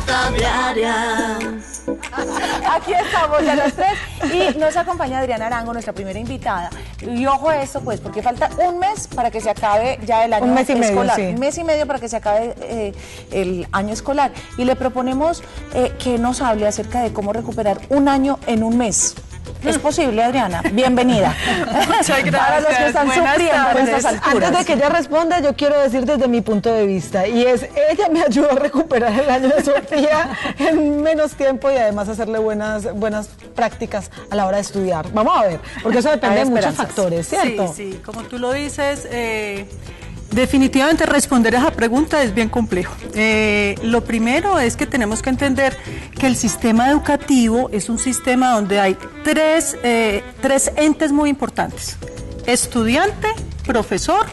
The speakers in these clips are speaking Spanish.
Reta Diaria. Aquí estamos ya los tres y nos acompaña Adriana Arango, nuestra primera invitada. Y ojo a esto pues, porque falta un mes para que se acabe ya el año un mes y escolar. medio, sí. Un mes y medio para que se acabe el año escolar. Y le proponemos que nos hable acerca de cómo recuperar un año en un mes. ¿Es posible, Adriana? Bienvenida. Muchas gracias. Para los que están sufriendo a estas alturas. Antes de que ella responda, yo quiero decir desde mi punto de vista, y es, ella me ayudó a recuperar el año de Sofía en menos tiempo y además hacerle buenas prácticas a la hora de estudiar. Vamos a ver, porque eso depende de muchos factores, ¿cierto? Sí, sí, como tú lo dices, definitivamente responder a esa pregunta es bien complejo. Lo primero es que tenemos que entender que el sistema educativo es un sistema donde hay tres entes muy importantes: estudiante, profesor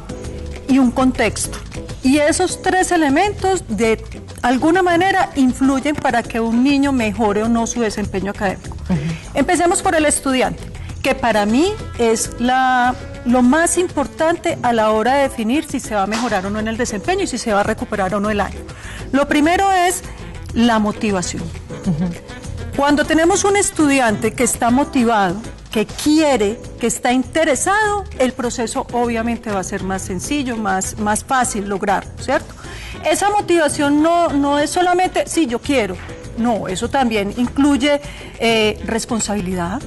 y un contexto. Y esos tres elementos de alguna manera influyen para que un niño mejore o no su desempeño académico. Empecemos por el estudiante, que para mí es lo más importante a la hora de definir si se va a mejorar o no en el desempeño y si se va a recuperar o no el año. Lo primero es la motivación. Cuando tenemos un estudiante que está motivado, que quiere, que está interesado, el proceso obviamente va a ser más sencillo, más fácil lograr, ¿cierto? Esa motivación no es solamente, sí, yo quiero. No, eso también incluye responsabilidad,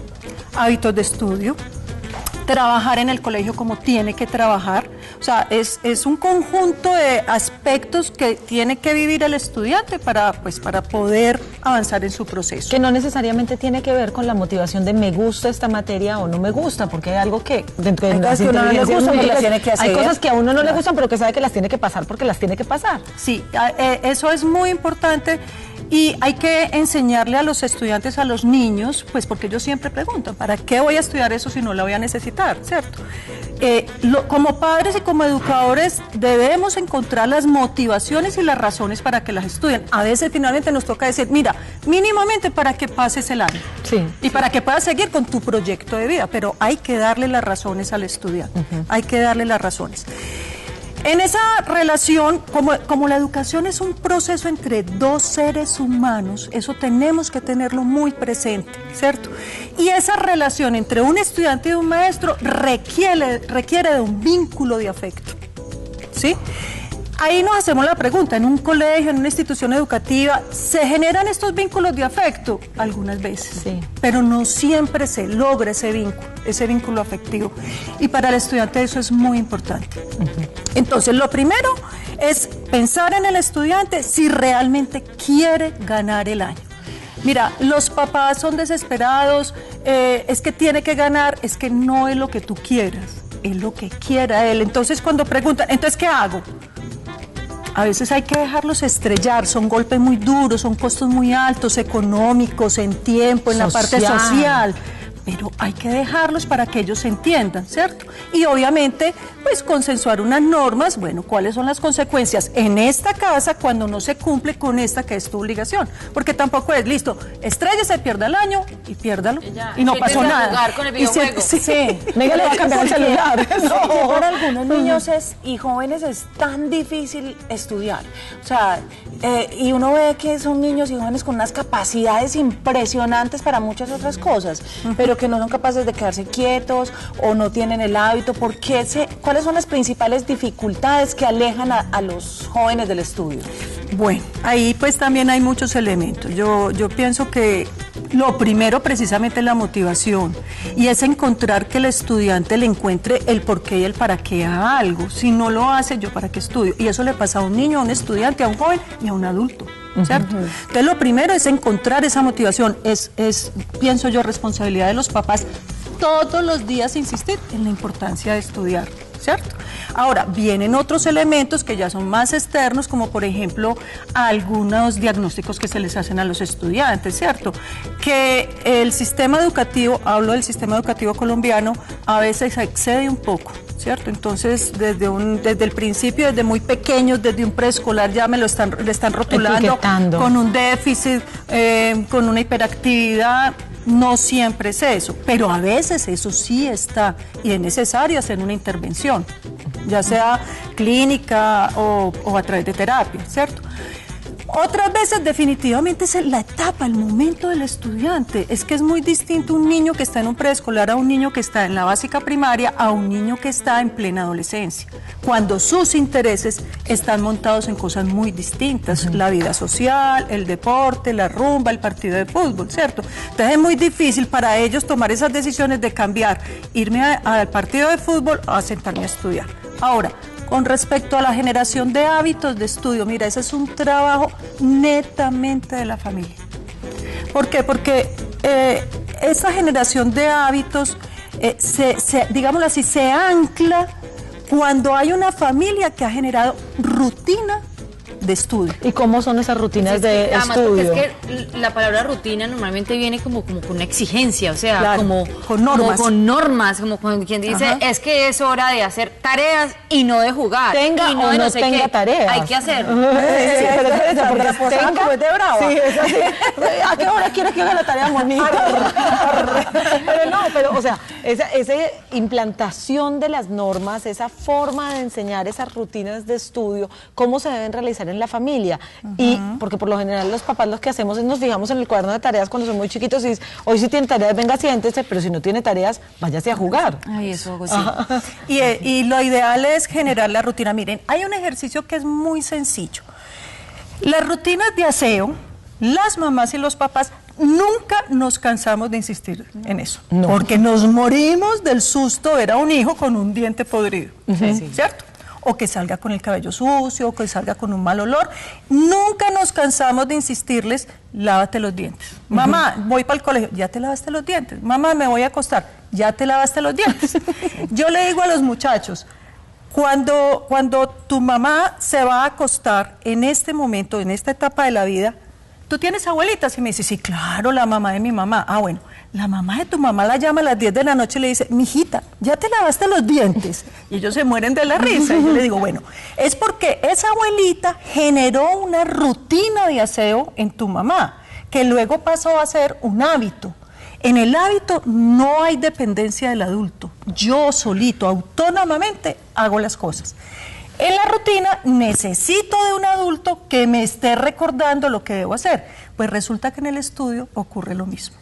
hábitos de estudio, trabajar en el colegio como tiene que trabajar. O sea, es un conjunto de aspectos que tiene que vivir el estudiante para poder avanzar en su proceso. Que no necesariamente tiene que ver con la motivación de me gusta esta materia o no me gusta, porque hay algo que dentro de las inteligencias hay cosas que a uno no le gustan, pero que sabe que las tiene que pasar porque las tiene que pasar. Sí, eso es muy importante. Y hay que enseñarle a los estudiantes, a los niños, pues porque ellos siempre preguntan, ¿para qué voy a estudiar eso si no la voy a necesitar? ¿Cierto? Como padres y como educadores debemos encontrar las motivaciones y las razones para que las estudien. A veces finalmente nos toca decir, mira, mínimamente para que pases el año y para que puedas seguir con tu proyecto de vida, pero hay que darle las razones al estudiante, hay que darle las razones. En esa relación, como la educación es un proceso entre dos seres humanos, eso tenemos que tenerlo muy presente, ¿cierto? Y esa relación entre un estudiante y un maestro requiere de un vínculo de afecto, ¿sí? Ahí nos hacemos la pregunta, ¿en un colegio, en una institución educativa, se generan estos vínculos de afecto? Algunas veces, sí, pero no siempre se logra ese vínculo afectivo. Y para el estudiante eso es muy importante. Entonces, lo primero es pensar en el estudiante si realmente quiere ganar el año. Mira, los papás son desesperados, es que tiene que ganar, es que no es lo que tú quieras, es lo que quiera él. Entonces, cuando preguntan, ¿entonces qué hago? A veces hay que dejarlos estrellar, son golpes muy duros, son costos muy altos, económicos, en tiempo, en la parte social, pero hay que dejarlos para que ellos se entiendan, ¿cierto? Y obviamente, pues consensuar unas normas, bueno, ¿cuáles son las consecuencias en esta casa cuando no se cumple con esta que es tu obligación? Porque tampoco es, listo, estrella, pierda el año y piérdalo, y no pasó nada. Jugar con el videojuego. Venga, le va a cambiar el celular. No. Para algunos niños y jóvenes es tan difícil estudiar. O sea, y uno ve que son niños y jóvenes con unas capacidades impresionantes para muchas otras cosas, pero que no son capaces de quedarse quietos o no tienen el hábito. ¿Cuáles son las principales dificultades que alejan a los jóvenes del estudio? Bueno, ahí pues también hay muchos elementos. Yo pienso que lo primero precisamente es la motivación, y es encontrar que el estudiante le encuentre el por qué y el para qué a algo. Si no lo hace, ¿yo para qué estudio? Y eso le pasa a un niño, a un estudiante, a un joven y a un adulto, ¿cierto? Entonces lo primero es encontrar esa motivación. Es pienso yo, responsabilidad de los papás todos los días insistir en la importancia de estudiar, ¿cierto? Ahora, vienen otros elementos que ya son más externos, como por ejemplo algunos diagnósticos que se les hacen a los estudiantes, ¿cierto? Que el sistema educativo, hablo del sistema educativo colombiano, a veces excede un poco, ¿cierto? Entonces, desde el principio, desde muy pequeños, desde un preescolar ya le están rotulando etiquetando, con un déficit, con una hiperactividad. No siempre es eso, pero a veces eso sí está y es necesario hacer una intervención, ya sea clínica o a través de terapia, ¿cierto? Otras veces definitivamente es la etapa, el momento del estudiante. Es que es muy distinto un niño que está en un preescolar a un niño que está en la básica primaria a un niño que está en plena adolescencia, cuando sus intereses están montados en cosas muy distintas, la vida social, el deporte, la rumba, el partido de fútbol, ¿cierto? Entonces es muy difícil para ellos tomar esas decisiones de cambiar, irme al partido de fútbol a sentarme a estudiar. Ahora, con respecto a la generación de hábitos de estudio, mira, ese es un trabajo netamente de la familia. ¿Por qué? Porque esa generación de hábitos, digámoslo así, se ancla cuando hay una familia que ha generado rutina de estudio. ¿Y cómo son esas rutinas de además, estudio? porque es que la palabra rutina normalmente viene como con una exigencia, o sea, Claro, como con normas. como con normas, como cuando quien dice, Ajá. es que es hora de hacer tareas y no de jugar. Tenga y o de no sé tenga qué. tareas. Hay que hacer. Sí, pero espérate, porque la posada tenga- como es de brava. Sí, es así. ¿A qué hora quieres que haga la tarea bonita? Pero no, pero o sea, esa implantación de las normas, esa forma de enseñar esas rutinas de estudio, cómo se deben realizar en la familia. Y porque por lo general los papás lo que hacemos es nos fijamos en el cuaderno de tareas cuando son muy chiquitos y dice, hoy sí tiene tareas, venga, siéntese, pero si no tiene tareas, váyase a jugar. Ay, eso hago sí. Y lo ideal es generar la rutina. Miren, hay un ejercicio que es muy sencillo. Las rutinas de aseo, las mamás y los papás nunca nos cansamos de insistir en eso. No. Porque nos morimos del susto de ver a un hijo con un diente podrido, ¿cierto? O que salga con el cabello sucio, o que salga con un mal olor. Nunca nos cansamos de insistirles, lávate los dientes. Mamá, voy para el colegio, ya te lavaste los dientes. Mamá, me voy a acostar, ya te lavaste los dientes. Yo le digo a los muchachos, cuando tu mamá se va a acostar en este momento, en esta etapa de la vida, ¿tú tienes abuelitas? Y me dice, sí, claro, la mamá de mi mamá. Ah, bueno, la mamá de tu mamá la llama a las 10 de la noche y le dice, mijita, ¿ya te lavaste los dientes? Y ellos se mueren de la risa. Y yo le digo, bueno, es porque esa abuelita generó una rutina de aseo en tu mamá, que luego pasó a ser un hábito. En el hábito no hay dependencia del adulto. Yo solito, autónomamente, hago las cosas. En la rutina necesito de un adulto que me esté recordando lo que debo hacer. Pues resulta que en el estudio ocurre lo mismo.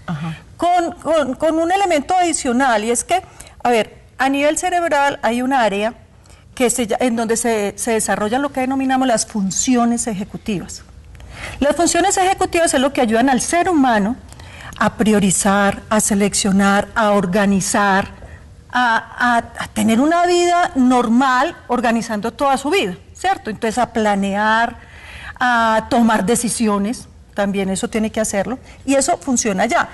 Con un elemento adicional, y es que, a ver, a nivel cerebral hay un área en donde se desarrollan lo que denominamos las funciones ejecutivas. Las funciones ejecutivas es lo que ayudan al ser humano a priorizar, a seleccionar, a organizar, a tener una vida normal organizando toda su vida, ¿cierto? Entonces a planear, a tomar decisiones, también eso tiene que hacerlo, y eso funciona ya.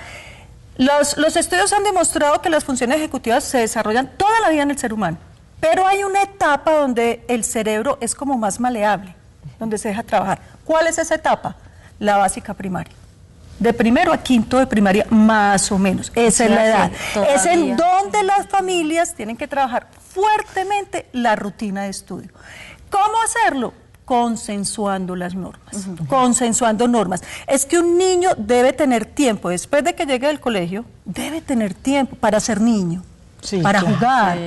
Los estudios han demostrado que las funciones ejecutivas se desarrollan toda la vida en el ser humano, pero hay una etapa donde el cerebro es como más maleable, donde se deja trabajar. ¿Cuál es esa etapa? La básica primaria. De primero a quinto de primaria, más o menos. Esa es la edad. Es en donde las familias tienen que trabajar fuertemente la rutina de estudio. ¿Cómo hacerlo? Consensuando las normas. Consensuando normas. Es que un niño debe tener tiempo, después de que llegue del colegio, debe tener tiempo para ser niño, para jugar,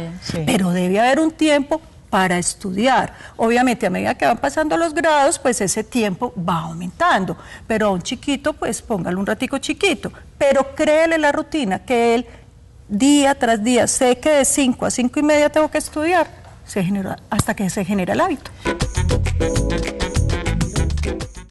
pero debe haber un tiempo para estudiar. Obviamente, a medida que van pasando los grados, pues ese tiempo va aumentando. Pero a un chiquito, pues póngale un ratico chiquito. Pero créele la rutina, que él día tras día, sé que de 5 a 5:30 tengo que estudiar, hasta que se genera el hábito.